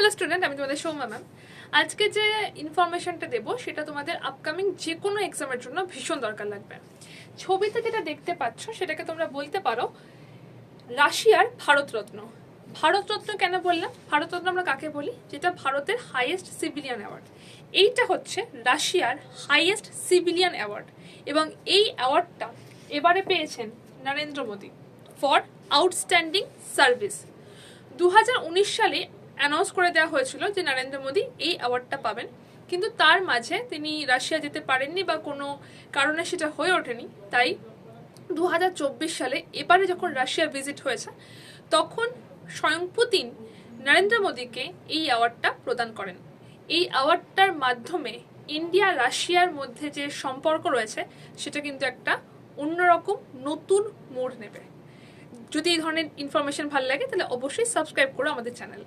Hello student, আমি তোমাদের Soumya ma'am. আজকে যে ইনফরমেশনটা দেবো সেটা তোমাদের আপকামিং যে কোনো এক্সামের জন্য ভীষণ দরকার লাগবে। ছবিতে যেটা দেখতে পাচ্ছ সেটাকে তোমরা বলতে পারো রাশিয়ার ভারতরত্ন। ভারতরত্ন কেন বললাম? ভারতরত্ন আমরা কাকে বলি? যেটা ভারতের হাইয়েস্ট সিভিলিয়ান অ্যাওয়ার্ড। এইটা হচ্ছে রাশিয়ার হাইয়েস্ট সিভিলিয়ান অ্যাওয়ার্ড এবং এই অ্যাওয়ার্ডটা এবারে পেয়েছেন Narendra Modi for outstanding service. 2019 সালে অ্যানাউন্স করে দেওয়া হয়েছিল যে নরেন্দ্র মোদী এই অ্যাওয়ার্ডটা পাবেন, কিন্তু তার মাঝে তিনি রাশিয়া যেতে পারেননি বা কোনো কারণে সেটা হয়ে ওঠেনি। তাই 2024 সালে এবারে যখন রাশিয়া ভিজিট হয়েছে তখন স্বয়ং পুতিন নরেন্দ্র মোদীকে এই অ্যাওয়ার্ডটা প্রদান করেন। এই অ্যাওয়ার্ডটার মাধ্যমে ইন্ডিয়া রাশিয়ার মধ্যে যে সম্পর্ক রয়েছে সেটা কিন্তু একটা অন্যরকম নতুন মোড় নেবে। যদি এই ধরনের ইনফরমেশন ভালো লাগে তাহলে অবশ্যই সাবস্ক্রাইব করো আমাদের চ্যানেল।